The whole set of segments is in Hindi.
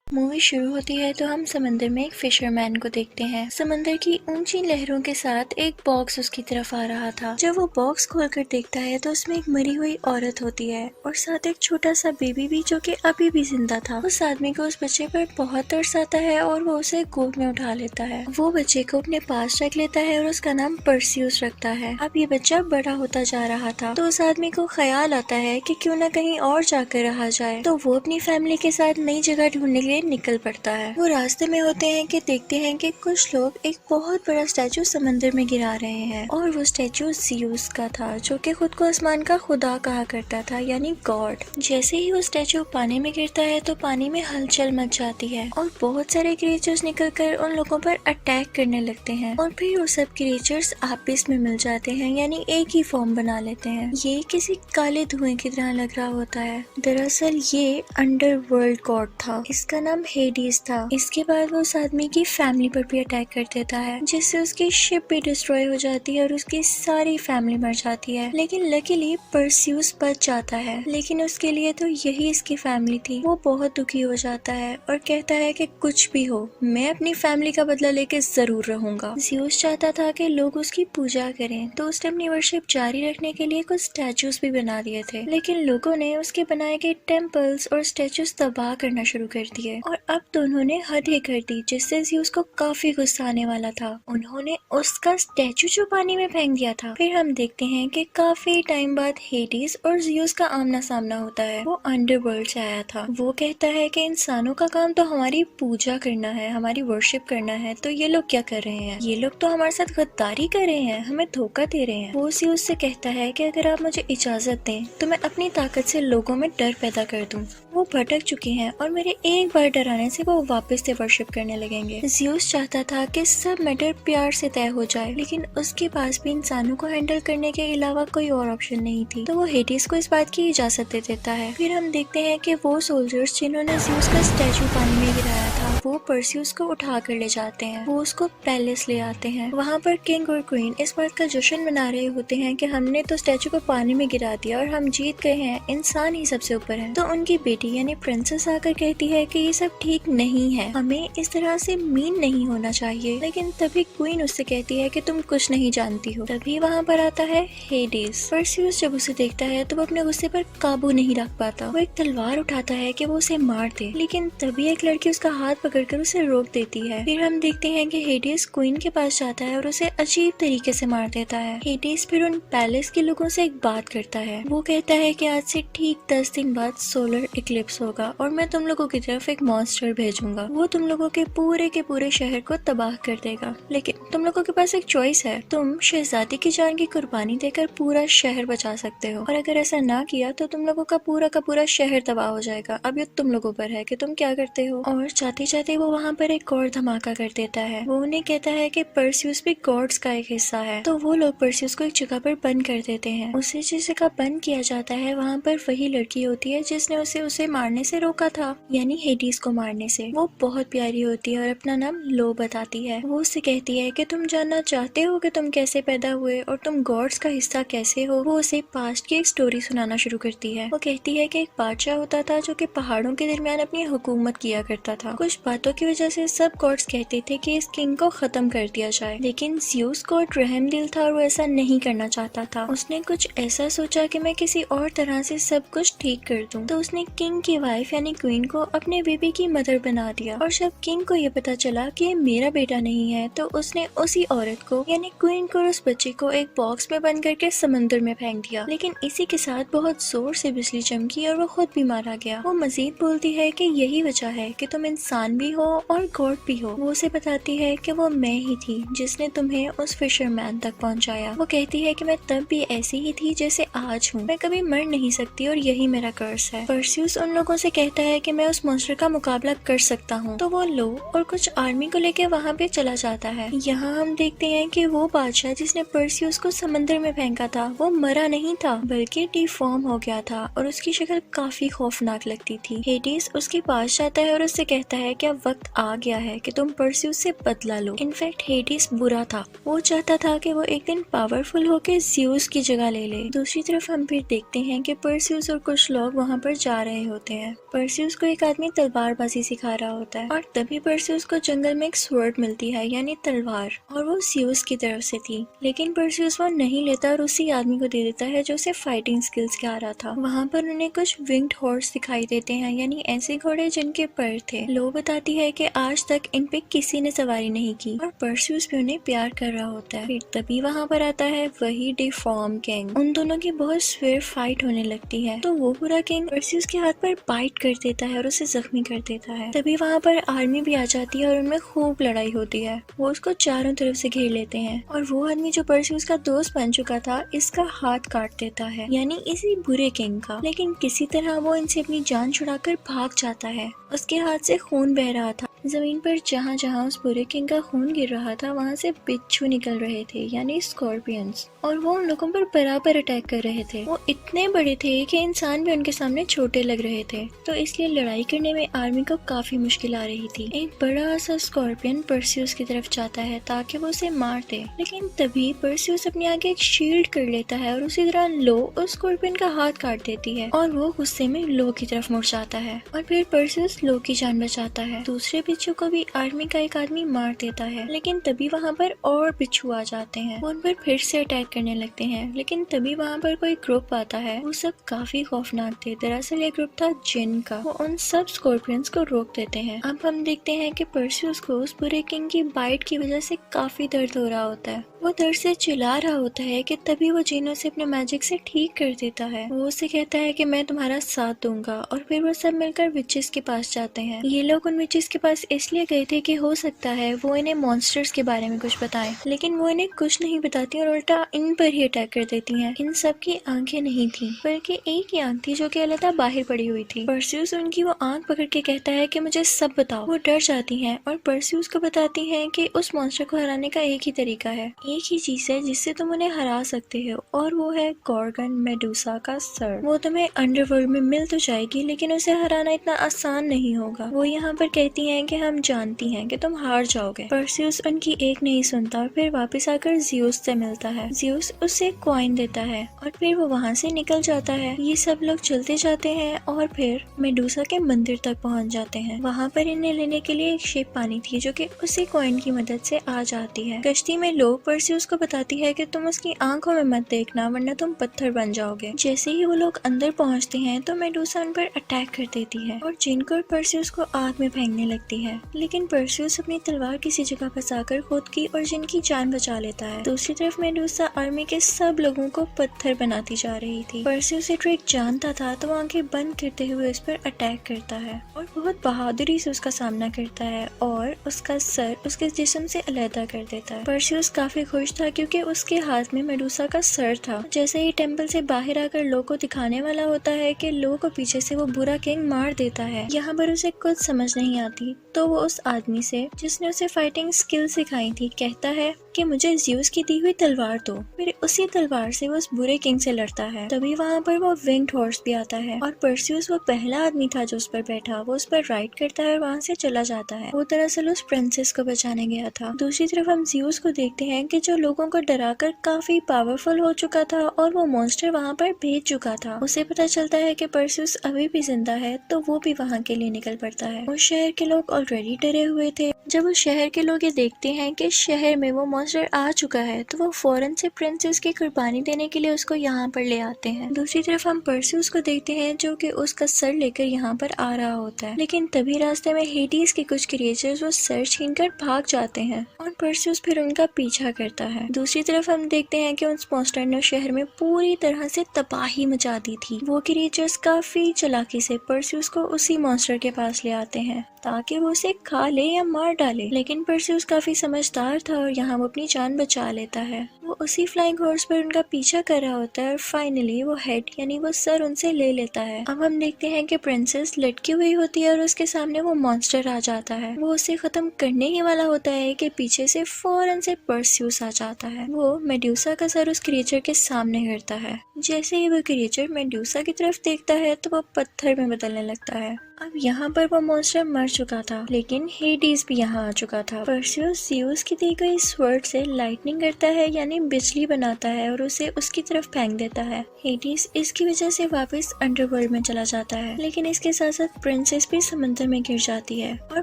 मूवी शुरू होती है तो हम समंदर में एक फिशरमैन को देखते हैं। समंदर की ऊंची लहरों के साथ एक बॉक्स उसकी तरफ आ रहा था। जब वो बॉक्स खोलकर देखता है तो उसमें एक मरी हुई औरत होती है और साथ एक छोटा सा बेबी भी जो कि अभी भी जिंदा था। उस आदमी को उस बच्चे पर बहुत तरस आता है और वो उसे गोद में उठा लेता है। वो बच्चे को अपने पास रख लेता है और उसका नाम परसियस रखता है। अब ये बच्चा बड़ा होता जा रहा था तो उस आदमी को ख्याल आता है कि क्यों न कहीं और जाकर रहा जाए। तो वो अपनी फैमिली के साथ नई जगह ढूंढने के लिए निकल पड़ता है। वो रास्ते में होते हैं कि देखते हैं कि कुछ लोग एक बहुत बड़ा स्टैचू समंदर में गिरा रहे हैं और वो स्टैचू ज़्यूस का था जो कि खुद को आसमान का खुदा कहा करता था, यानी गॉड। जैसे ही वो स्टैचू पानी में गिरता है तो पानी में हलचल मच जाती है और बहुत सारे क्रिएचर्स निकलकर उन लोगों पर अटैक करने लगते हैं और फिर वो सब क्रिएचर्स आपस में मिल जाते हैं, यानी एक ही फॉर्म बना लेते हैं। ये किसी काले धुएं की तरह लग रहा होता है। दरअसल ये अंडरवर्ल्ड गॉड था। इसका नाम हेडिस था। इसके बाद वो उस आदमी की फैमिली पर भी अटैक कर देता है जिससे उसकी शिप भी डिस्ट्रॉय हो जाती है और उसकी सारी फैमिली मर जाती है। लेकिन लकीली परसियस बच जाता है, लेकिन उसके लिए तो यही इसकी फैमिली थी। वो बहुत दुखी हो जाता है और कहता है कि कुछ भी हो मैं अपनी फैमिली का बदला लेके जरूर रहूंगा। ज़्यूस चाहता था कि लोग उसकी पूजा करें तो उसने अपनी वर्शिप जारी रखने के लिए कुछ स्टैचूज भी बना दिए थे, लेकिन लोगों ने उसके बनाए गए टेम्पल्स और स्टैचूज तबाह करना शुरू कर दिए और अब तो उन्होंने हद ही कर दी, जिससे ज़्यूस को काफी गुस्सा आने वाला था। उन्होंने उसका स्टैचू जो पानी में फेंक दिया था। फिर हम देखते हैं कि काफी टाइम बाद हेडिस और ज़्यूस का आमना सामना होता है। वो अंडरवर्ल्ड से आया था। वो कहता है कि इंसानों का काम तो हमारी पूजा करना है, हमारी वर्शिप करना है, तो ये लोग क्या कर रहे हैं? ये लोग तो हमारे साथ गद्दारी कर रहे हैं, हमें धोखा दे रहे हैं। वो ज़्यूस से कहता है कि अगर आप मुझे इजाजत दें तो मैं अपनी ताकत से लोगों में डर पैदा कर दूं। वो भटक चुके हैं और मेरे एक बार डराने से वो वापस से वर्शिप करने लगेंगे। ज़्यूस चाहता था कि सब मैटर प्यार से तय हो जाए, लेकिन उसके पास भी इंसानों को हैंडल करने के अलावा कोई और ऑप्शन नहीं थी, तो वो हेडिस को इस बात की इजाजत दे देता है। फिर हम देखते हैं कि वो सोल्जर्स जिन्होंने ज़्यूस का स्टैचू पानी में गिराया था वो परसियस को उठा कर ले जाते हैं। वो उसको पैलेस ले आते हैं। वहाँ पर किंग और क्वीन इस बात का जश्न मना रहे होते हैं कि हमने तो स्टैचू को पानी में गिरा दिया और हम जीत गए हैं, इंसान ही सबसे ऊपर है। तो उनकी बेटी यानी प्रिंसेस आकर कहती है कि ये सब ठीक नहीं है, हमें इस तरह से मीन नहीं होना चाहिए। लेकिन तभी क्वीन उससे कहती है कि तुम कुछ नहीं जानती हो। तभी वहाँ पर आता है हेडिस। परसियस जब उसे देखता है तो वो अपने गुस्से पर काबू नहीं रख पाता। वो एक तलवार उठाता है कि वो उसे मार दे, लेकिन तभी एक लड़की उसका हाथ पकड़कर उसे रोक देती है। फिर हम देखते हैं कि हेडिस क्वीन के पास जाता है और उसे अजीब तरीके से मार देता है। हेडिस फिर उन पैलेस के लोगों से एक बात करता है। वो कहता है कि आज से ठीक 10 दिन बाद सोलर इक्लिप्स होगा और मैं तुम लोगों की तरफ एक मॉन्स्टर भेजूंगा। वो तुम लोगों के पूरे शहर को तबाह कर देगा, लेकिन तुम लोगों के पास एक चॉइस है। तुम शहजादी की जान की कुर्बानी देकर पूरा शहर बचा सकते हो और अगर ऐसा ना किया तो तुम लोगों का पूरा शहर तबाह हो जाएगा। अब ये तुम लोगों पर है कि तुम क्या करते हो। और जाते जाते वो वहाँ पर एक और धमाका कर देता है। वो उन्हें कहता है कि परसियस भी गॉड्स का एक हिस्सा है। तो वो लोग परसियस को एक जगह पर बंद कर देते हैं। उसे जिस जगह बंद किया जाता है वहाँ पर वही लड़की होती है जिसने उसे मारने से रोका था, यानी हेडिस को मारने से। वो बहुत प्यारी होती है और अपना नाम लो बताती है। वो उससे कहती है कि तुम जानना चाहते हो कि तुम कैसे पैदा हुए और तुम गॉड्स का हिस्सा कैसे हो। वो उसे पास्ट की एक स्टोरी सुनाना शुरू करती है। वो कहती है कि एक बादशाह होता था जो कि पहाड़ों के दरमियान अपनी हुकूमत किया करता था। कुछ बातों की वजह से सब गॉड्स कहते थे कि इस किंग को खत्म कर दिया जाए, लेकिन ज़्यूस गॉड रहमदिल था और वो ऐसा नहीं करना चाहता था। उसने कुछ ऐसा सोचा कि मैं किसी और तरह से सब कुछ ठीक कर दूं। तो उसने किंग की वाइफ यानी क्वीन को अपने बेबी की मदर बना दिया और जब किंग को ये पता चला कि मेरा बेटा नहीं है तो उसने उसी औरत को यानी क्वीन को और उस बच्चे को एक बॉक्स में बंद करके समंदर में फेंक दिया। लेकिन इसी के साथ बहुत जोर से बिजली चमकी और वो खुद भी मारा गया। वो मजीद बोलती है कि यही वजह है कि तुम इंसान भी हो और गॉड भी हो। वो उसे बताती है कि वो मैं ही थी जिसने तुम्हें उस फिशरमैन तक पहुंचाया। वो कहती है कि मैं तब भी ऐसी ही थी जैसे आज हूँ, मैं कभी मर नहीं सकती और यही मेरा कर्स है। परसियस उन लोगों से कहता है कि मैं उस मॉन्स्टर का मुकाबला कर सकता हूँ। तो वो लो और कुछ आर्मी को लेके वहाँ पे चला जाता है। यहाँ हम देखते हैं कि वो बादशाह जिसने परसियस को समंदर में फेंका था वो मरा नहीं था बल्कि डिफॉर्म हो गया था और उसकी शक्ल काफी खौफनाक लगती थी। हेडिस उसके पास जाता है और उससे कहता है कि अब वक्त आ गया है कि तुम परसियस से बदला लो। इनफैक्ट हेडिस बुरा था, वो चाहता था कि वो एक दिन पावरफुल होकर ज़्यूस की जगह ले ले। दूसरी तरफ हम फिर देखते हैं कि परसियस और कुछ लोग वहाँ पर जा रहे होते हैं। परसियस को एक आदमी तलवार तलवारबाजी सिखा रहा होता है और तभी परसेउस को जंगल में एक स्वॉर्ड मिलती है यानी तलवार, और वो ज़्यूस की तरफ से थी। लेकिन परसेउस वो नहीं लेता और उसी आदमी को दे देता है जो उसे फाइटिंग स्किल्स के आ रहा था। वहाँ पर उन्हें कुछ विंग्ड हॉर्स दिखाई देते हैं यानी ऐसे घोड़े जिनके पर थे। लो बताती है कि आज तक इन पे किसी ने सवारी नहीं की और परसेउस भी उन्हें प्यार कर रहा होता है। फिर तभी वहाँ पर आता है वही डिफॉर्म किंग। उन दोनों की बहुत स्वेयर फाइट होने लगती है तो वो पूरा किंग परसेउस के हाथ पर बाइट कर देता है और उसे जख्मी कर देता है। तभी वहाँ पर आर्मी भी आ जाती है और उनमें खूब लड़ाई होती है। वो उसको चारों तरफ से घेर लेते हैं और वो आदमी जो परसेउस का दोस्त बन चुका था इसका हाथ काट देता है यानी इसी बुरे किंग का। लेकिन किसी तरह वो इनसे अपनी जान छुड़ाकर भाग जाता है। उसके हाथ से खून बह रहा था। जमीन पर जहाँ जहाँ उस बुरे किंग का खून गिर रहा था वहाँ से बिच्छू निकल रहे थे यानी स्कॉर्पियंस, और वो उन लोगों पर बराबर अटैक कर रहे थे। वो इतने बड़े थे कि इंसान भी उनके सामने छोटे लग रहे थे, तो इसलिए लड़ाई करने में आर्मी को काफी मुश्किल आ रही थी। एक बड़ा सा स्कॉर्पियन परसेउस की तरफ जाता है ताकि वो उसे मार दे, लेकिन तभी परसेउस अपने आगे एक शील्ड कर लेता है और उसी तरह लो उस स्कॉर्पियन का हाथ काट देती है और वो गुस्से में लो की तरफ मुड़ जाता है और फिर परसेउस लो की जान बचाता है। दूसरे बिच्छू को भी आर्मी का एक आदमी मार देता है, लेकिन तभी वहाँ पर और बिच्छू आ जाते हैं। वो उन पर फिर से अटैक करने लगते हैं, लेकिन तभी वहाँ पर कोई ग्रुप आता है। वो सब काफी खौफनाक थे। दरअसल ये ग्रुप था जिन का। वो उन सब स्कॉर्पियंस को रोक देते हैं। अब हम देखते हैं कि परसेउस को उस बुरे किंग की बाइट की वजह से काफी दर्द हो रहा होता है। वो दर्द से चिल्ला रहा होता है कि तभी वो जिन उसे अपने मैजिक से ठीक कर देता है। वो उसे कहता है कि मैं तुम्हारा साथ दूंगा, और फिर वो सब मिलकर विचेस के पास जाते हैं। ये लोग उन विचेस के पास इसलिए गए थे कि हो सकता है वो इन्हें मॉन्स्टर्स के बारे में कुछ बताएं, लेकिन वो इन्हें कुछ नहीं बताती और उल्टा इन पर ही अटैक कर देती हैं। इन सब की आंखें नहीं थी, बल्कि एक ही आंख थी जो कि अलग बाहर पड़ी हुई थी। परसेउस उनकी वो आंख पकड़ के कहता है कि मुझे सब बताओ। वो डर जाती हैं और परसेउस को बताती हैं कि उस मॉन्स्टर को हराने का एक ही तरीका है, एक ही चीज है जिससे तुम उन्हें हरा सकते हो, और वो है गॉर्गन मेडुसा का सर। वो तुम्हें अंडरवर्ल्ड में मिल तो जाएगी, लेकिन उसे हराना इतना आसान नहीं होगा। वो यहाँ पर कहती हैं कि हम जानती हैं कि तुम हार जाओगे। परसेउस उनकी एक नहीं सुनता और फिर वापस आकर ज़्यूस से मिलता है। ज़्यूस उसे कॉइन देता है और फिर वो वहाँ से निकल जाता है। ये सब लोग चलते जाते हैं और फिर मेडुसा के मंदिर तक पहुँच जाते हैं। वहाँ पर इन्हें लेने के लिए एक शिप आनी थी जो कि उसी कॉइन की मदद से आ जाती है। कश्ती में लोग परसेउस को बताती है कि तुम उसकी आंखों में मत देखना वरना तुम पत्थर बन जाओगे। जैसे ही वो लोग अंदर पहुँचते हैं तो मेडुसा उन पर अटैक कर देती है और जिनको और परसेउस को आग में फेंकने लगती है, लेकिन परसेउस अपनी तलवार किसी जगह फंसाकर खुद की और जिन की जान बचा लेता है। दूसरी तरफ मेडुसा आर्मी के सब लोगों को पत्थर बनाती जा रही थी। परसेउस ये ट्रिक जानता था तो वो आंखें बंद करते हुए उस पर अटैक करता है और बहुत बहादुरी से उसका सामना करता है और उसका सर उसके जिस्म से अलहदा कर देता है। परसेउस काफी खुश था क्योंकि उसके हाथ में मेडुसा का सर था। जैसे ही टेम्पल से बाहर आकर लो को दिखाने वाला होता है कि लो को पीछे से वो बुरा किंग मार देता है। यहाँ पर उसे कुछ समझ नहीं आती तो वो उस आदमी से जिसने उसे फाइटिंग स्किल सिखाई थी कहता है कि मुझे ज़्यूस की दी हुई तलवार दो। फिर उसी तलवार से वो उस बुरे किंग से लड़ता है। तभी वहाँ पर वो विंग्ड हॉर्स भी आता है और परसेउस वो पहला आदमी था जो उस पर बैठा। वो उस पर राइड करता है और वहाँ से चला जाता है। वो दरअसल उस प्रिंसेस को बचाने गया था। दूसरी तरफ हम ज़्यूस को देखते हैं कि जो लोगों को डराकर काफी पावरफुल हो चुका था और वो मॉन्स्टर वहाँ पर भेज चुका था, उसे पता चलता है कि परसेउस अभी भी जिंदा है तो वो भी वहाँ के लिए निकल पड़ता है। उस शहर के लोग ऑलरेडी डरे हुए थे। जब उस शहर के लोग ये देखते हैं कि शहर में वो मॉन्स्टर आ चुका है तो वो फौरन से प्रिंसेस की कुर्बानी देने के लिए उसको यहाँ पर ले आते हैं। दूसरी तरफ हम परसेउस को देखते हैं जो कि उसका सर लेकर यहाँ पर आ रहा होता है, लेकिन तभी रास्ते में हेडीज के कुछ क्रिएचर्स वो सर छीनकर भाग जाते हैं और परसेउस फिर उनका पीछा करता है। दूसरी तरफ हम देखते हैं कि उस मॉन्स्टर ने शहर में पूरी तरह से तबाही मचा दी थी। वो क्रिएचर्स काफी चालाकी से परसेउस को उसी मॉन्स्टर के पास ले आते हैं ताकि वो उसे खा ले या मार डाले, लेकिन परसेउस काफी समझदार था और यहाँ वो अपनी जान बचा लेता है। वो उसी फ्लाइंग हॉर्स पर उनका पीछा कर रहा होता है और फाइनली वो हेड यानी वो सर उनसे ले लेता है। अब हम देखते हैं कि प्रिंसेस लटकी हुई होती है और उसके सामने वो मॉन्स्टर आ जाता है। वो उसे खत्म करने ही वाला होता है कि पीछे से फौरन से परसेउस आ जाता है। वो मेडुसा का सर उस क्रिएचर के सामने गिरता है। जैसे ही वो क्रिएचर मेडुसा की तरफ देखता है तो वो पत्थर में बदलने लगता है। अब यहाँ पर वो मॉन्स्टर मर चुका था, लेकिन हेडीज भी यहाँ आ चुका था। परसियस ज़्यूस की दी गई स्वर्ड से लाइटनिंग करता है, यानी बिजली बनाता है और उसे उसकी तरफ फेंक देता है। हेडीज इसकी वजह से वापस अंडरवर्ल्ड में चला जाता है, लेकिन इसके साथ साथ प्रिंसेस भी समंदर में गिर जाती है और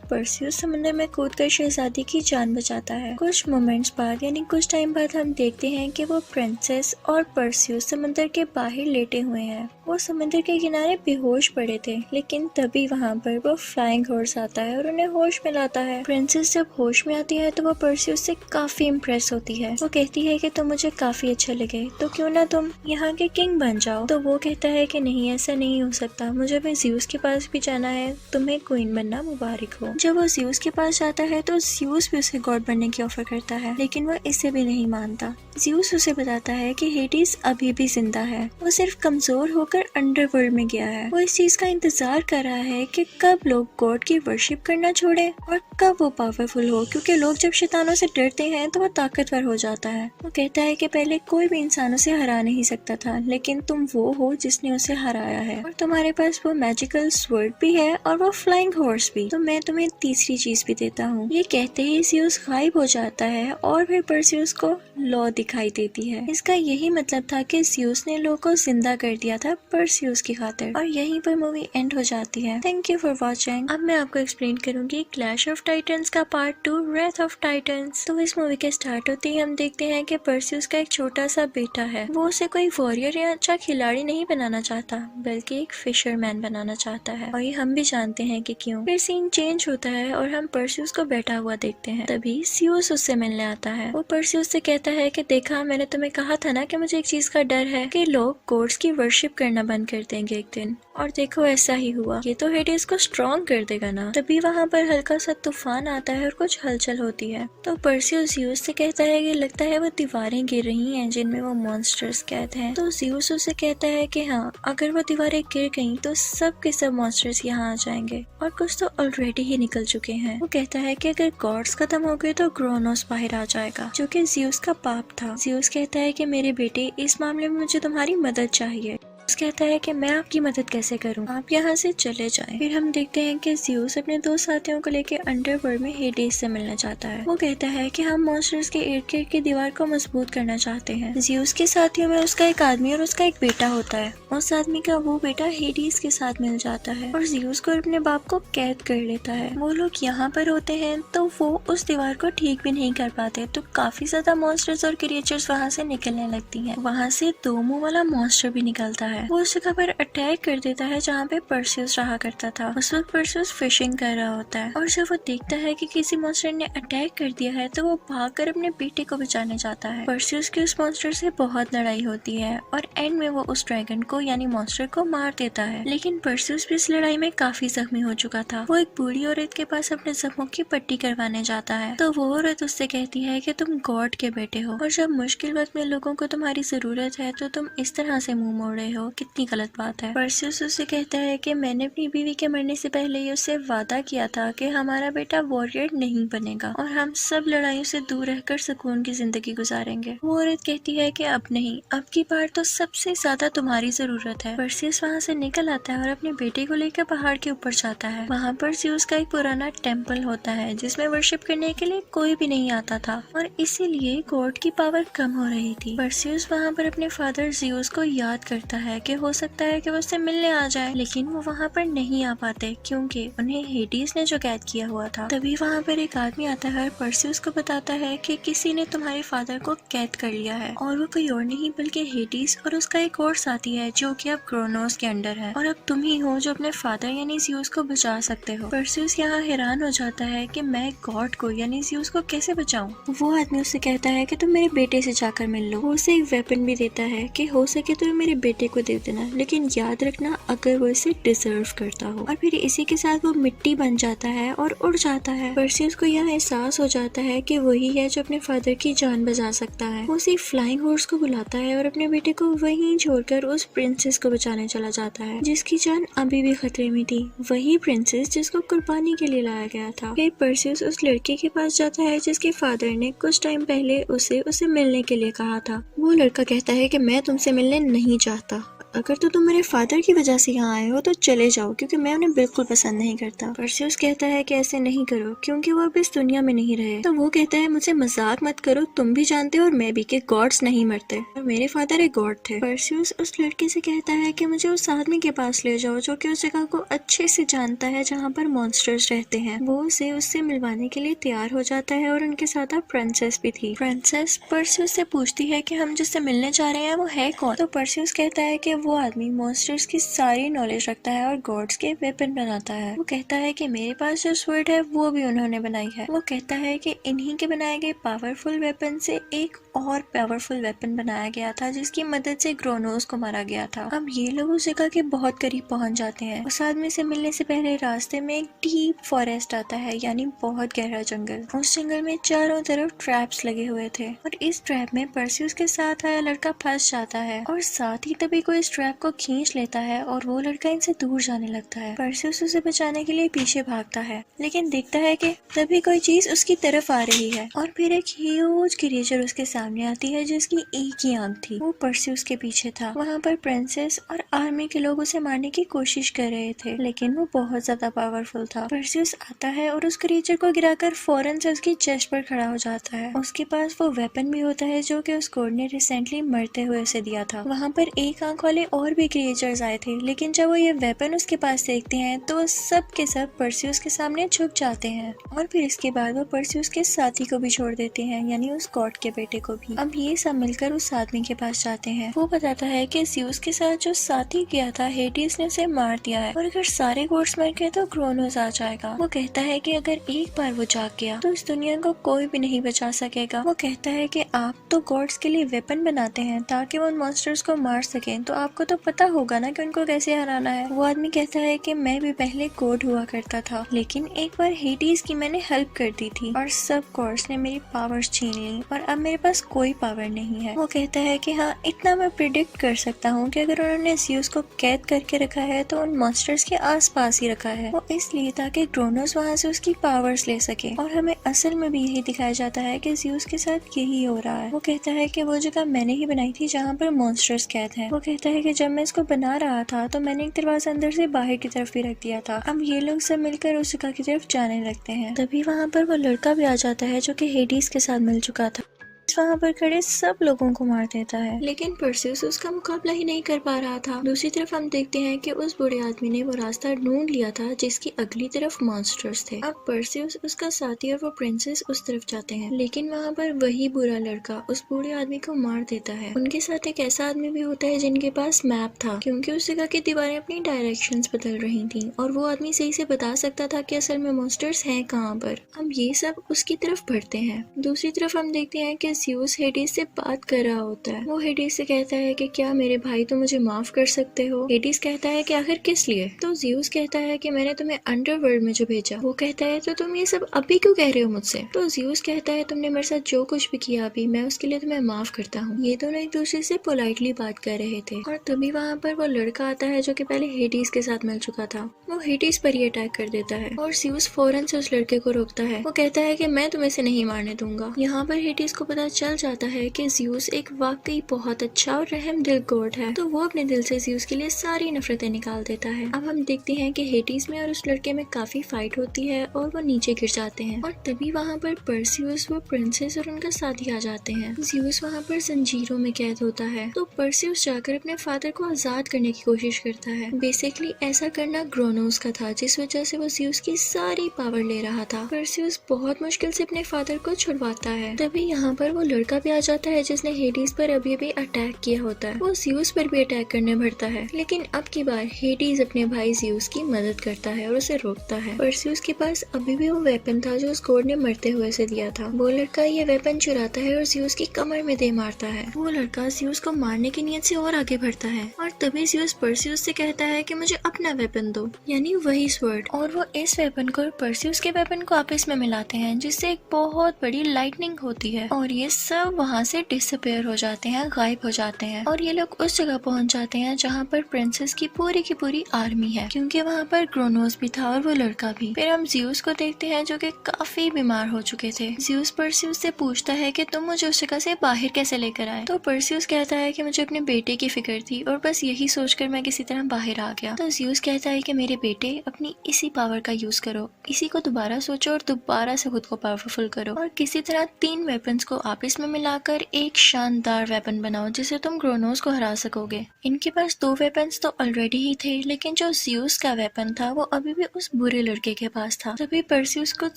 परसियस समंदर में कूदकर शहजादी की जान बचाता है। कुछ मोमेंट्स बाद यानी कुछ टाइम बाद हम देखते हैं कि वो प्रिंसेस और परसियस समंदर के बाहर लेटे हुए हैं। वो समंदर के किनारे बेहोश पड़े थे, लेकिन तभी वहाँ पर वो फ्लाइंग हॉर्स आता है और उन्हें होश में लाता है। प्रिंसेस जब होश में आती है तो वो परसियस से काफी इम्प्रेस होती है। वो कहती है कि तुम मुझे काफी अच्छे लगे, तो क्यों ना तुम यहाँ के किंग बन जाओ। तो वो कहता है कि नहीं, ऐसा नहीं हो सकता, मुझे अपने ज़्यूस के पास भी जाना है, तुम्हें क्वीन बनना मुबारक हो। जब वो ज़्यूस के पास जाता है तो ज़्यूस भी उसे गॉड बनने की ऑफर करता है, लेकिन वो इसे भी नहीं मानता। ज़्यूस उसे बताता है कि हेडीज अभी भी जिंदा है, वो सिर्फ कमजोर होकर अंडरवर्ल्ड में गया है। वो इस चीज का इंतजार कर रहा है कि कब लोग गॉड की वर्शिप करना छोड़े और कब वो पावरफुल हो, क्योंकि लोग जब शैतानों से डरते हैं तो वो ताकतवर हो जाता है। वो कहता है कि पहले कोई भी इंसान उसे हरा नहीं सकता था, लेकिन तुम वो हो जिसने उसे हराया है और तुम्हारे पास वो मैजिकल स्वर्ड भी है और वो फ्लाइंग हॉर्स भी, तो मैं तुम्हें तीसरी चीज भी देता हूँ। ये कहते ही ज़्यूस गायब हो जाता है और फिर परसियस को लॉ दिखाई देती है। इसका यही मतलब था कि ज़्यूस ने लॉ को जिंदा कर दिया था परसियस की खातिर, और यहीं पर मूवी एंड हो जाती है। Thank you for watching. अब मैं आपको एक्सप्लेन करूंगी क्लैश ऑफ टाइटंस का पार्ट 2 रेथ ऑफ टाइटंस। तो इस मूवी के स्टार्ट होते ही हम देखते हैं कि परसियस का एक छोटा सा बेटा है। वो उसे कोई वॉरियर या अच्छा खिलाड़ी नहीं बनाना चाहता, बल्कि एक फिशरमैन बनाना चाहता है, और ये हम भी जानते हैं कि क्यों। फिर सीन चेंज होता है और हम परसियस को बैठा हुआ देखते हैं। तभी ज़्यूस उससे मिलने आता है। वो परसियस से कहता है कि देखा, मैंने तुम्हें कहा था ना कि मुझे एक चीज का डर है कि लोग गॉड्स की वर्शिप करना बंद कर देंगे एक दिन, और देखो ऐसा ही हुआ। ये तो हेडेस को स्ट्रॉन्ग कर देगा ना। तभी वहाँ पर हल्का सा तूफान आता है और कुछ हलचल होती है। तो परसियस ज़्यूस से कहता है कि लगता है वो दीवारें गिर रही हैं जिनमें वो मॉन्स्टर्स कैद हैं। तो ज़्यूस उसे कहता है कि हाँ, अगर वो दीवारें गिर गईं तो सब के सब मॉन्स्टर्स यहाँ आ जाएंगे, और कुछ तो ऑलरेडी ही निकल चुके हैं। वो कहता है कि अगर गॉड्स खत्म हो गए तो क्रोनोस बाहर आ जाएगा, जो कि ज़्यूस का पाप था। ज़्यूस कहता है कि मेरे बेटे, इस मामले में मुझे तुम्हारी मदद चाहिए। कहता है कि मैं आपकी मदद कैसे करूं, आप यहाँ से चले जाएं। फिर हम देखते हैं कि ज़्यूस अपने दो साथियों को लेकर अंडरवर्ल्ड में हेडेस से मिलना चाहता है। वो कहता है कि हम मॉन्स्टर्स के इर्द गिर्द की दीवार को मजबूत करना चाहते हैं। ज़्यूस के साथियों में उसका एक आदमी और उसका एक बेटा होता है। उस आदमी का वो बेटा हेडेस के साथ मिल जाता है और ज़्यूस को अपने बाप को कैद कर लेता है। वो लोग यहाँ पर होते हैं तो वो उस दीवार को ठीक भी नहीं कर पाते, तो काफी ज्यादा मॉन्स्टर्स और क्रिएचर्स वहाँ से निकलने लगती हैं। वहाँ से दो मुंह वाला मॉन्स्टर भी निकलता है। वो उस जगह पर अटैक कर देता है जहाँ पे परसियस रहा करता था। उस वक्त परसियस फिशिंग कर रहा होता है, और जब वो देखता है कि किसी मॉन्स्टर ने अटैक कर दिया है तो वो भागकर अपने बेटे को बचाने जाता है। परसियस की उस मॉन्स्टर से बहुत लड़ाई होती है और एंड में वो उस ड्रैगन को यानी मॉन्स्टर को मार देता है। लेकिन परसियस भी इस लड़ाई में काफी जख्मी हो चुका था। वो एक बूढ़ी औरत के पास अपने जख्मों की पट्टी करवाने जाता है, तो वो औरत उससे कहती है कि तुम गॉड के बेटे हो और जब मुश्किल वक्त में लोगों को तुम्हारी जरूरत है तो तुम इस तरह से मुंह मोड़ रहे हो, कितनी गलत बात है। परसियस उससे कहता है कि मैंने अपनी बीवी के मरने से पहले ही उससे वादा किया था कि हमारा बेटा वॉरियर नहीं बनेगा और हम सब लड़ाइयों से दूर रहकर सुकून की जिंदगी गुजारेंगे। वो औरत कहती है कि अब नहीं, अब की बार तो सबसे ज्यादा तुम्हारी जरूरत है। परसियस वहाँ से निकल आता है और अपने बेटे को लेकर पहाड़ के ऊपर जाता है। वहाँ पर ज़्यूस का एक पुराना टेम्पल होता है जिसमें वर्शिप करने के लिए कोई भी नहीं आता था और इसीलिए गॉड की पावर कम हो रही थी। परसियस वहाँ पर अपने फादर ज़्यूस को याद करता है कि हो सकता है कि वो उससे मिलने आ जाए, लेकिन वो वहाँ पर नहीं आ पाते क्योंकि उन्हें हेडीज ने जो कैद किया हुआ था। तभी वहाँ पर एक आदमी आता है और परसियस को बताता है कि किसी ने तुम्हारे फादर को कैद कर लिया है और वो कोई और नहीं बल्कि हेडीज और उसका एक और साथी है जो कि अब क्रोनोस के अंडर है, और अब तुम ही हो जो अपने फादर यानी ज़्यूस को बचा सकते हो। परसियस यहाँ हैरान हो जाता है कि मैं गॉड को यानी ज़्यूस को कैसे बचाऊं। वो आदमी उससे कहता है कि तुम मेरे बेटे से जाकर मिल लो। वो उसे एक वेपन भी देता है कि हो सके तो मेरे बेटे को दे देना, लेकिन याद रखना अगर वो इसे डिजर्व करता हो। और फिर इसी के साथ वो मिट्टी बन जाता है और उड़ जाता है। परसियस को यह एहसास हो जाता है कि वही है जो अपने फादर की जान बचा सकता है। वो उसी फ्लाइंग हॉर्स को बुलाता है और अपने बेटे को वहीं छोड़कर उस प्रिंसेस को बचाने चला जाता है जिसकी जान अभी भी खतरे में थी। वही प्रिंसेस जिसको कुर्बानी के लिए लाया गया था। फिर परसियस उस लड़के के पास जाता है जिसके फादर ने कुछ टाइम पहले उसे मिलने के लिए कहा था। वो लड़का कहता है कि मैं तुमसे मिलने नहीं चाहता, अगर तो तुम मेरे फादर की वजह से यहाँ आए हो तो चले जाओ, क्योंकि मैं उन्हें बिल्कुल पसंद नहीं करता। परसियस कहता है कि ऐसे नहीं करो, क्योंकि वो अब इस दुनिया में नहीं रहे। तो वो कहता है मुझसे मजाक मत करो, तुम भी जानते हो और मैं भी कि गॉड्स नहीं मरते और मेरे फादर एक गॉड थे। परसियस उस लड़के से कहता है कि मुझे उस आदमी के पास ले जाओ जो कि उस जगह को अच्छे से जानता है जहाँ पर मॉन्स्टर्स रहते हैं। वो उसे उससे मिलवाने के लिए तैयार हो जाता है और उनके साथ अब प्रिंसेस भी थी। प्रिंसेस परसियस से पूछती है कि हम जिससे मिलने जा रहे हैं वो है कौन। तो परसियस कहता है कि वो आदमी मॉन्स्टर्स की सारी नॉलेज रखता है और गॉड्स के वेपन बनाता है। वो कहता है कि मेरे पास जो स्वर्ड है वो भी उन्होंने बनाई है। वो कहता है कि इन्हीं के बनाए गए पावरफुल वेपन से एक और पावरफुल वेपन बनाया गया था जिसकी मदद से ग्रोनोस को मारा गया था। अब ये लोग उस जगह के बहुत करीब पहुंच जाते हैं। उस आदमी से मिलने से पहले रास्ते में एक डीप फॉरेस्ट आता है, यानी बहुत गहरा जंगल। उस जंगल में चारों तरफ ट्रैप्स लगे हुए थे और इस ट्रैप में परसियस के साथ आया लड़का फंस जाता है और साथ ही तभी कोई इस ट्रैप को खींच लेता है और वो लड़का इनसे दूर जाने लगता है। परसियस उसे बचाने के लिए पीछे भागता है, लेकिन देखता है कि तभी कोई चीज उसकी तरफ आ रही है और फिर एक ह्यूज क्रिएचर उसके सामने आती है जिसकी एक ही आंख थी। वो परसियस के पीछे था। वहाँ पर प्रिंसेस और आर्मी के लोग उसे मारने की कोशिश कर रहे थे, लेकिन वो बहुत ज्यादा पावरफुल था। परसियस आता है और उस क्रिएचर को गिराकर फौरन से उसकी चेस्ट पर खड़ा हो जाता है। उसके पास वो वेपन भी होता है जो कि उस गॉड ने रिसेंटली मरते हुए उसे दिया था। वहाँ पर एक आंख वाले और भी क्रिएचर्स आए थे, लेकिन जब वो ये वेपन उसके पास देखते हैं तो वो सब के सब परसियस के सामने झुक जाते हैं और फिर इसके बाद वो परसियस के साथी को भी छोड़ देते हैं, यानी उस गॉड के बेटे को भी। अब ये सब मिलकर उस आदमी के पास जाते हैं। वो बताता है कि ज़्यूस के साथ जो साथी गया था हेडिस ने उसे मार दिया है और अगर सारे गॉड्स मर गए तो क्रोनोस आ जाएगा। वो कहता है कि अगर एक बार वो जाग गया तो इस दुनिया को कोई भी नहीं बचा सकेगा। वो कहता है कि आप तो गॉड्स के लिए वेपन बनाते हैं ताकि वो उन मॉन्स्टर्स को मार सकें, तो आपको तो पता होगा ना कि उनको कैसे हराना है। वो आदमी कहता है कि मैं भी पहले गॉड हुआ करता था, लेकिन एक बार हेडिस की मैंने हेल्प कर दी थी और सब गॉड्स ने मेरी पावर्स छीन ली और अब मेरे पास कोई पावर नहीं है। वो कहता है कि हाँ, इतना मैं प्रिडिक्ट कर सकता हूँ कि अगर उन्होंने ज़्यूस को कैद करके रखा है तो उन मॉन्स्टर्स के आसपास ही रखा है, वो इसलिए ताकि क्रोनोस वहाँ से उसकी पावर्स ले सके। और हमें असल में भी यही दिखाया जाता है कि ज़्यूस के साथ यही हो रहा है। वो कहता है कि वो जगह मैंने ही बनाई थी जहाँ पर मॉन्स्टर्स कैद हैं। वो कहता है कि जब मैं इसको बना रहा था तो मैंने एक दरवाजा अंदर से बाहर की तरफ भी रख दिया था। अब ये लोग सब मिलकर उस जगह की तरफ जाने लगते हैं। तभी वहाँ पर वो लड़का भी आ जाता है जो कि हेडिस के साथ मिल चुका था। वहाँ पर खड़े सब लोगों को मार देता है, लेकिन परसियस उसका मुकाबला ही नहीं कर पा रहा था। दूसरी तरफ हम देखते हैं कि उस बूढ़े आदमी ने वो रास्ता ढूंढ लिया था जिसकी अगली तरफ मॉन्स्टर्स थे। अब परसियस, उसका साथी और वो प्रिंसेस उस तरफ जाते हैं, लेकिन वहाँ पर वही बुरा लड़का उस बूढ़े आदमी को मार देता है। उनके साथ एक ऐसा आदमी भी होता है जिनके पास मैप था, क्योंकि उस जगह की दीवारें अपनी डायरेक्शंस बदल रही थी और वो आदमी सही से बता सकता था कि असल में मॉन्स्टर्स हैं कहाँ पर। अब ये सब उसकी तरफ बढ़ते हैं। दूसरी तरफ हम देखते हैं कि ज़्यूस हेडिस से बात कर रहा होता है। वो हेडिस से कहता है कि क्या मेरे भाई तो मुझे माफ कर सकते हो। हेडिस कहता है कि आखिर किस लिए। तो ज़्यूस कहता है कि मैंने तुम्हें अंडरवर्ल्ड में जो भेजा। वो कहता है तो तुम ये सब अभी क्यों कह रहे हो मुझसे। तो ज़्यूस कहता है तुमने मेरे साथ जो कुछ भी किया अभी, मैं उसके लिए तुम्हें माफ करता हूँ। ये दोनों एक दूसरे से पोलाइटली बात कर रहे थे और तभी वहाँ पर वो लड़का आता है जो कि पहले हेडिस के साथ मिल चुका था। वो हेडिस पर ही अटैक कर देता है और ज़्यूस फौरन से उस लड़के को रोकता है। वो कहता है कि मैं तुम्हें से नहीं मारने दूंगा। यहाँ पर हेडिस को पता चल जाता है कि ज़्यूस एक वाकई बहुत अच्छा और रहम दिल गॉड है, तो वो अपने दिल से ज़्यूस के लिए सारी नफरतें निकाल देता है। अब हम देखते हैं कि हेडिस में और उस लड़के में काफी फाइट होती है और वो नीचे गिर जाते हैं और तभी वहाँ पर परसियस, वो प्रिंसेस और उनका साथी आ जाते हैं। ज़्यूस वहाँ पर जंजीरों में कैद होता है, तो परसियस जाकर अपने फादर को आजाद करने की कोशिश करता है। बेसिकली ऐसा करना ग्रोनोस का था, जिस वजह से वो ज़्यूस की सारी पावर ले रहा था। परसियस बहुत मुश्किल से अपने फादर को छुड़वाता है। तभी यहाँ पर वो लड़का भी आ जाता है जिसने हेडिस पर अभी अभी अटैक किया होता है। वो ज़्यूस पर भी अटैक करने बढ़ता है, लेकिन अब की बार हेडिस अपने भाई ज़्यूस की मदद करता है और उसे रोकता है। परसियस के पास अभी भी वो वेपन था जो उस गॉड ने मरते हुए से दिया था। वो लड़का ये वेपन चुराता है और ज़्यूस की कमर में दे मारता है। वो लड़का ज़्यूस को मारने की नीयत से और आगे बढ़ता है और तभी ज़्यूस परसियस से कहता है कि मुझे अपना वेपन दो, यानी वही स्वर्ड। और वो इस वेपन को और परसियस के वेपन को आपस में मिलाते हैं, जिससे एक बहुत बड़ी लाइटनिंग होती है और ये ये सब वहाँ से डिसअपेयर हो जाते हैं, गायब हो जाते हैं और ये लोग उस जगह पहुँच जाते हैं जहाँ पर प्रिंसेस की पूरी आर्मी है, क्योंकि वहाँ पर क्रोनोस भी था और वो लड़का भी। फिर हम ज़्यूस को देखते हैं जो कि काफी बीमार हो चुके थे। ज़्यूस परसियस से पूछता है कि तुम मुझे उस जगह से बाहर कैसे लेकर आए। तो परसियस कहता है कि मुझे अपने बेटे की फिक्र थी और बस यही सोचकर मैं किसी तरह बाहर आ गया। तो ज़्यूस कहता है कि मेरे बेटे, अपनी इसी पावर का यूज करो, इसी को दोबारा सोचो और दोबारा से खुद को पावरफुल करो और किसी तरह 3 वेपन्स को आपस में मिलाकर एक शानदार वेपन बनाओ जिससे तुम क्रोनोस को हरा सकोगे। इनके पास 2 वेपन्स तो ऑलरेडी ही थे, लेकिन जो ज़्यूस का वेपन था वो अभी भी उस बुरे लड़के के पास था। तभी परसियस कुछ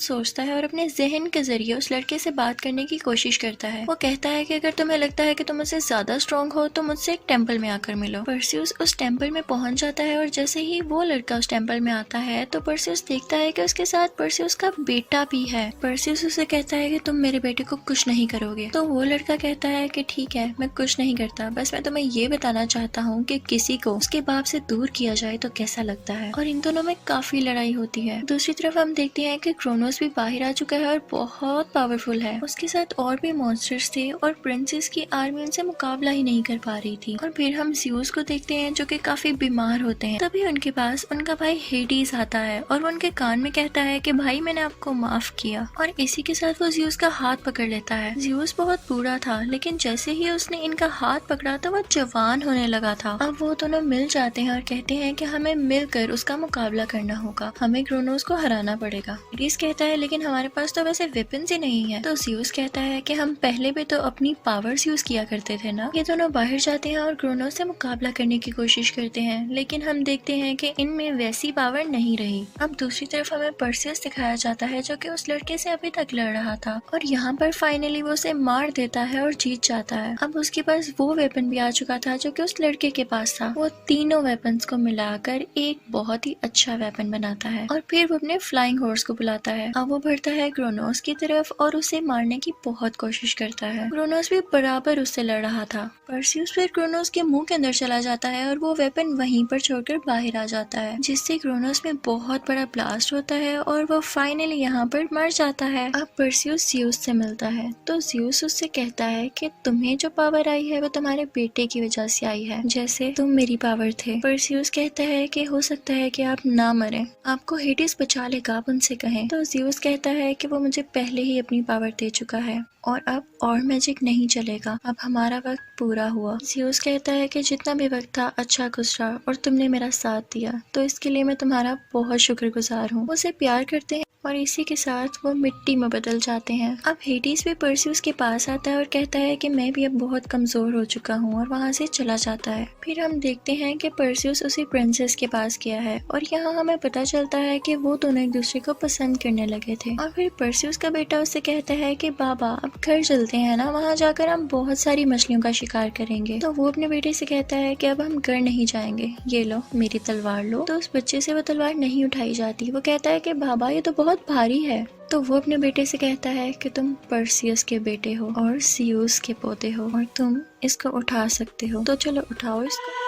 सोचता है और अपने जहन के जरिए उस लड़के से बात करने की कोशिश करता है। वो कहता है कि अगर तुम्हें लगता है कि तुम मुझसे ज्यादा स्ट्रॉन्ग हो तो मुझसे एक टेम्पल में आकर मिलो। परसियस उस टेम्पल में पहुंच जाता है और जैसे ही वो लड़का उस टेम्पल में आता है तो परसियस देखता है कि उसके साथ परसियस का बेटा भी है। परसियस उसे कहता है कि तुम मेरे बेटे को कुछ नहीं करोगे। तो वो लड़का कहता है कि ठीक है, मैं कुछ नहीं करता, बस मैं तुम्हें ये बताना चाहता हूँ कि किसी को उसके बाप से दूर किया जाए तो कैसा लगता है। और इन दोनों में काफी लड़ाई होती है। दूसरी तरफ हम देखते हैं कि क्रोनोस भी बाहर आ चुका है और बहुत पावरफुल है। उसके साथ और भी मॉन्स्टर्स थे और प्रिंसेस की आर्मी उनसे मुकाबला ही नहीं कर पा रही थी। और फिर हम ज़्यूस को देखते हैं जो कि काफी बीमार होते हैं। तभी उनके पास उनका भाई हेडीज आता है और वो उनके कान में कहता है कि भाई मैंने आपको माफ किया। और इसी के साथ वो ज़्यूस का हाथ पकड़ लेता है। ज़्यूस बहुत बूढ़ा था, लेकिन जैसे ही उसने इनका हाथ पकड़ा तो वो जवान होने लगा था। अब वो दोनों मिल जाते हैं और कहते हैं कि हमें मिलकर उसका मुकाबला करना होगा, हमें क्रोनोस को हराना पड़ेगा। हेडीज कहता है लेकिन हमारे पास तो वैसे वेपन्स ही नहीं है। तो ज़्यूस कहता है कि हम पहले भी तो अपनी पावर्स यूज किया करते थे ना। ये दोनों बाहर जाते हैं और क्रोनोस से मुकाबला करने की कोशिश करते हैं, लेकिन हम देखते हैं कि इनमें वैसी पावर नहीं रही। अब दूसरी तरफ हमें परसियस दिखाया जाता है जो कि उस लड़के से अभी तक लड़ रहा था और यहाँ पर फाइनली वो उसे मार देता है और जीत जाता है। अब उसके पास वो वेपन भी आ चुका था जो कि उस लड़के के पास था। वो तीनों वेपन्स को मिलाकर एक बहुत ही अच्छा वेपन बनाता है और फिर वो अपने फ्लाइंग हॉर्स को बुलाता है। अब वो बढ़ता है क्रोनोस की तरफ और उसे मारने की बहुत कोशिश करता है। क्रोनोस भी बराबर उससे लड़ रहा था। परसियस फिर क्रोनोस के मुंह के अंदर चला जाता है और वो वेपन वहीं पर छोड़कर बाहर आ जाता है, जिससे क्रोनोस में बहुत बड़ा ब्लास्ट होता है और वो फाइनली यहाँ पर मर जाता है। अब परसियस ज़्यूस से मिलता है तो ज़्यूस उससे कहता है कि तुम्हें जो पावर आई है वो तुम्हारे बेटे की वजह से आई है, जैसे तुम मेरी पावर थे। परसियस कहता है कि हो सकता है कि आप ना मरें, आपको हेडिस बचा लेगा, आप उनसे कहें। तो ज़्यूस कहता है कि वो मुझे पहले ही अपनी पावर दे चुका है और अब और मैजिक नहीं चलेगा, अब हमारा वक्त पूरा हुआ। ज़्यूस कहता है कि जितना भी वक्त था अच्छा गुजरा और तुमने मेरा साथ दिया, तो इसके लिए मैं तुम्हारा बहुत शुक्रगुजार हूँ। उसे प्यार करते हैं और इसी के साथ वो मिट्टी में बदल जाते हैं। अब हेडिस भी परसियस के पास आता है और कहता है कि मैं भी अब बहुत कमजोर हो चुका हूँ और वहाँ से चला जाता है। फिर हम देखते हैं कि परसियस उसी प्रिंसेस के पास गया है और यहाँ हमें पता चलता है कि वो दोनों एक दूसरे को पसंद करने लगे थे। और फिर परसियस का बेटा उससे कहता है कि बाबा अब घर चलते हैं ना, वहाँ जाकर हम बहुत सारी मछलियों का शिकार करेंगे। तो वो अपने बेटे से कहता है कि अब हम घर नहीं जाएंगे, ये लो मेरी तलवार लो। तो उस बच्चे से वो तलवार नहीं उठाई जाती। वो कहता है कि बाबा ये तो बहुत भारी है। तो वो अपने बेटे से कहता है कि तुम परसियस के बेटे हो और ज़्यूस के पोते हो और तुम इसको उठा सकते हो, तो चलो उठाओ इसको।